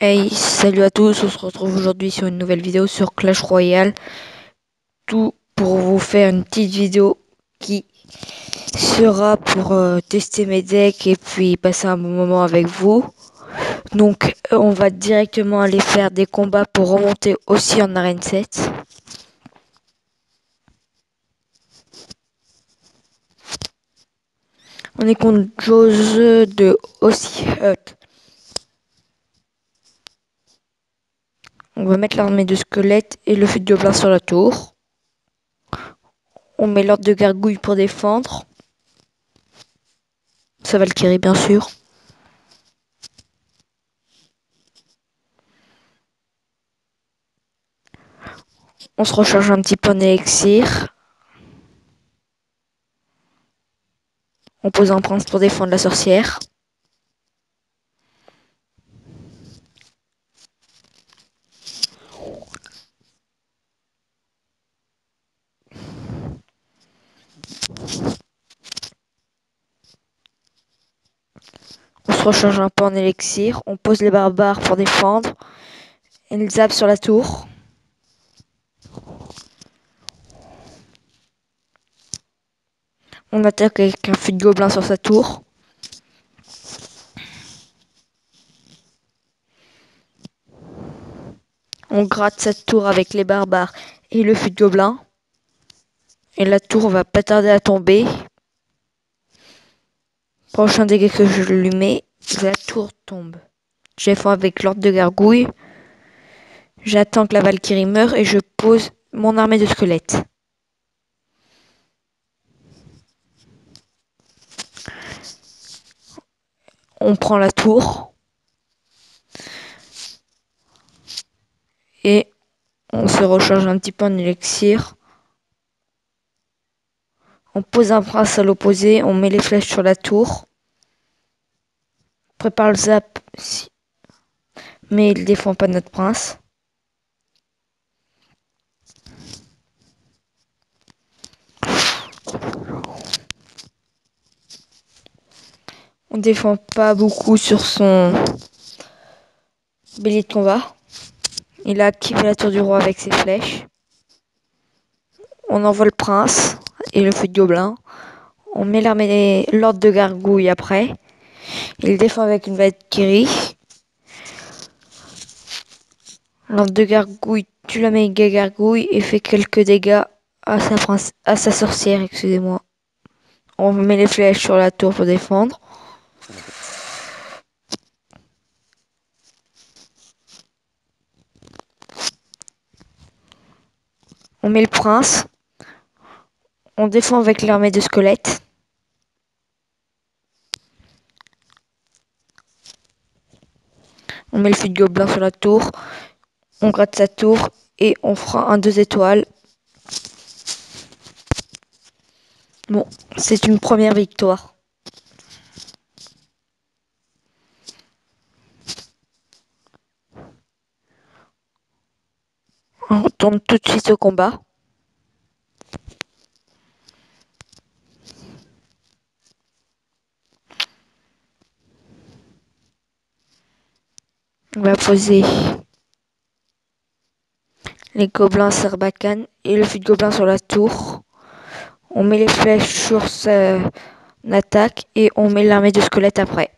Hey, salut à tous, on se retrouve aujourd'hui sur une nouvelle vidéo sur Clash Royale. Tout pour vous faire une petite vidéo qui sera pour tester mes decks et puis passer un bon moment avec vous. Donc on va directement aller faire des combats pour remonter aussi en arène 7. On est contre Jose de Aussi Hut. On va mettre l'armée de squelettes et le feu de gobelins sur la tour. On met l'ordre de gargouille pour défendre. Ça Valkyrie bien sûr. On se recharge un petit peu en élixir. On pose un prince pour défendre la sorcière. On se recharge un peu en élixir. On pose les barbares pour défendre. Ils zappent sur la tour. On attaque avec un feu de gobelin sur sa tour. On gratte cette tour avec les barbares et le feu de gobelin. Et la tour va pas tarder à tomber. Prochain dégât que je lui mets, la tour tombe. J'ai fait avec l'ordre de gargouille. J'attends que la Valkyrie meure et je pose mon armée de squelettes. On prend la tour. Et on se recharge un petit peu en élixir. On pose un prince à l'opposé, on met les flèches sur la tour. On prépare le zap, mais il défend pas notre prince. On défend pas beaucoup sur son bélier de combat. Il a activé la tour du roi avec ses flèches. On envoie le prince et le feu de gobelin. On met l'ordre de gargouille après. Il défend avec une Valkyrie. L'ordre de gargouille tue la méga gargouille et fait quelques dégâts à sa sorcière, excusez-moi. On met les flèches sur la tour pour défendre. On met le prince. On défend avec l'armée de squelettes. On met le feu de gobelin sur la tour. On gratte sa tour et on fera un 2 étoiles. Bon, c'est une première victoire. On retourne tout de suite au combat. On va poser les gobelins Sarbacane et le feu de gobelin sur la tour. On met les flèches sur son attaque et on met l'armée de squelettes après.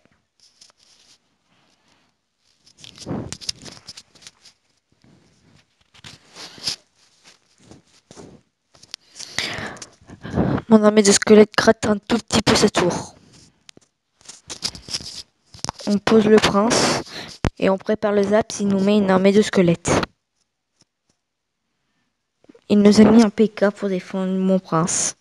Mon armée de squelettes gratte un tout petit peu sa tour. On pose le prince et on prépare le zap s'il nous met une armée de squelettes. Il nous a mis un PK pour défendre mon prince.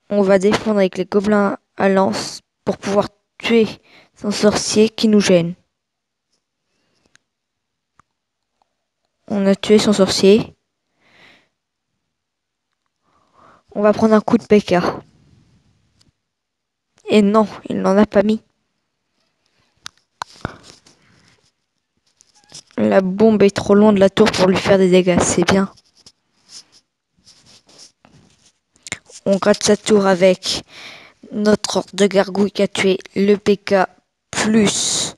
On va défendre avec les gobelins à lance pour pouvoir tuer son sorcier qui nous gêne. On a tué son sorcier. On va prendre un coup de PK. Et non, il n'en a pas mis. La bombe est trop loin de la tour pour lui faire des dégâts, c'est bien. On gratte sa tour avec notre ordre de gargouille qui a tué le PK plus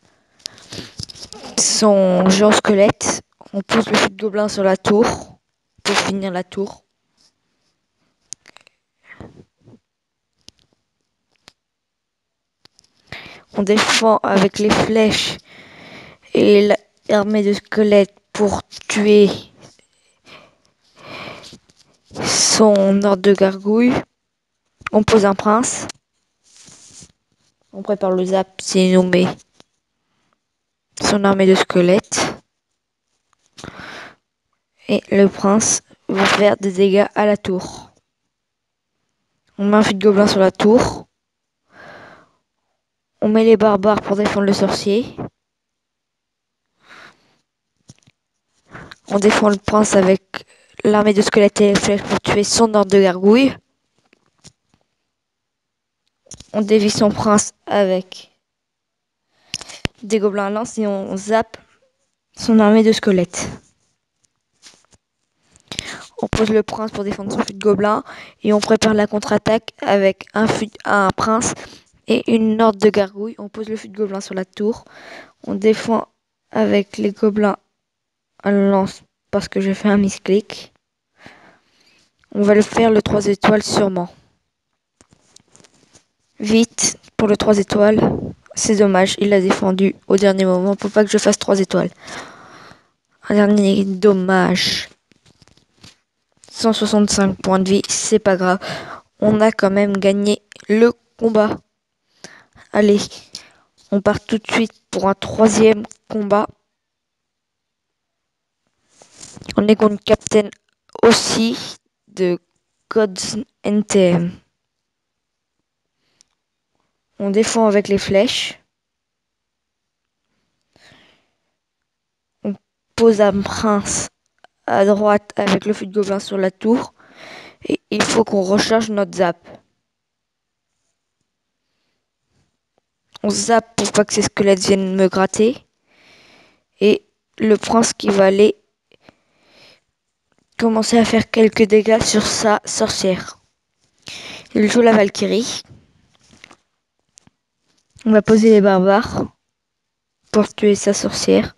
son géant squelette. On pose le fut de gobelin sur la tour pour finir la tour. On défend avec les flèches et l'armée de squelettes pour tuer son ordre de gargouille. On pose un prince. On prépare le zap, c'est nommé son armée de squelettes. Et le prince va faire des dégâts à la tour. On met un fut de gobelin sur la tour. On met les barbares pour défendre le sorcier. On défend le prince avec l'armée de squelettes et les flèches pour tuer son ordre de gargouille. On dévie son prince avec des gobelins à lance et on zappe son armée de squelettes. On pose le prince pour défendre son fut de gobelin et on prépare la contre-attaque avec un prince et une horde de gargouilles. On pose le fut de gobelin sur la tour. On défend avec les gobelins à lance parce que j'ai fait un misclick. On va le faire le 3 étoiles sûrement. Vite pour le 3 étoiles. C'est dommage, il a défendu au dernier moment pour pas que je fasse 3 étoiles. Un dernier dommage. 165 points de vie, c'est pas grave. On a quand même gagné le combat. Allez, on part tout de suite pour un 3e combat. On est contre Captain aussi de Gods NTM. On défend avec les flèches. On pose un prince à droite avec le fut de gobelin sur la tour. Et il faut qu'on recharge notre zap. On zappe pour pas que ces squelettes viennent me gratter. Et le prince qui va aller commencer à faire quelques dégâts sur sa sorcière. Il joue la Valkyrie. On va poser les barbares pour tuer sa sorcière.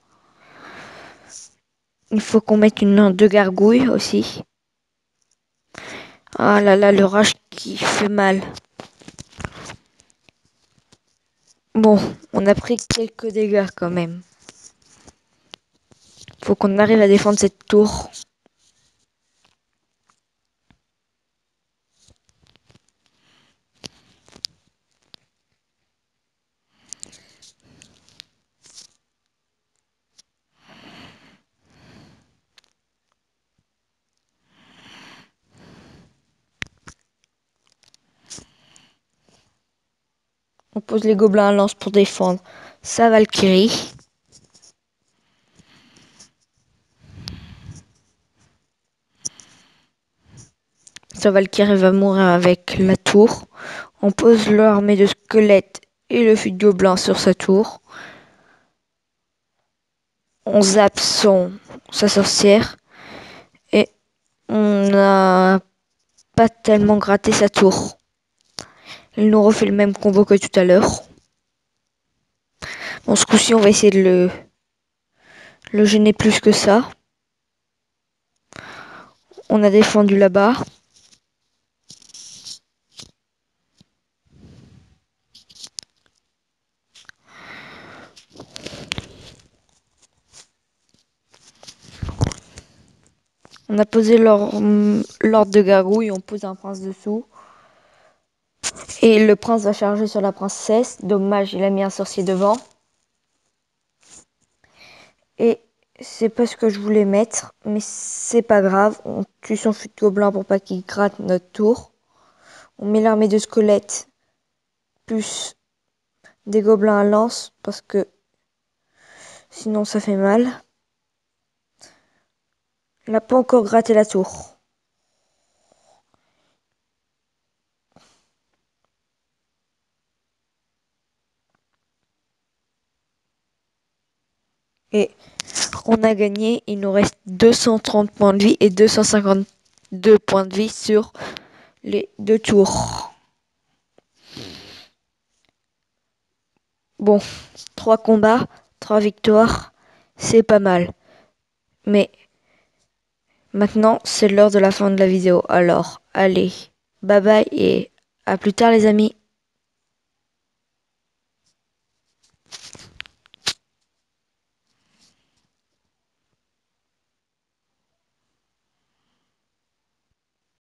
Il faut qu'on mette une horde de gargouilles aussi. Ah là là, le rage qui fait mal. Bon, on a pris quelques dégâts quand même. Faut qu'on arrive à défendre cette tour. On pose les gobelins à lance pour défendre sa Valkyrie. Sa Valkyrie va mourir avec la tour. On pose l'armée de squelettes et le fut de gobelin sur sa tour. On zappe sa sorcière. Et on n'a pas tellement gratté sa tour. Il nous refait le même combo que tout à l'heure. Bon, ce coup-ci, on va essayer de le gêner plus que ça. On a défendu là-bas. On a posé l'ordre de gargouille, on pose un prince dessous. Et le prince va charger sur la princesse. Dommage, il a mis un sorcier devant. Et c'est pas ce que je voulais mettre, mais c'est pas grave. On tue son fut de gobelin pour pas qu'il gratte notre tour. On met l'armée de squelettes plus des gobelins à lance parce que sinon ça fait mal. Il n'a pas encore gratté la tour. Et on a gagné. Il nous reste 230 points de vie et 252 points de vie sur les 2 tours. Bon, 3 combats, 3 victoires, c'est pas mal. Mais maintenant, c'est l'heure de la fin de la vidéo. Alors, allez, bye bye et à plus tard les amis.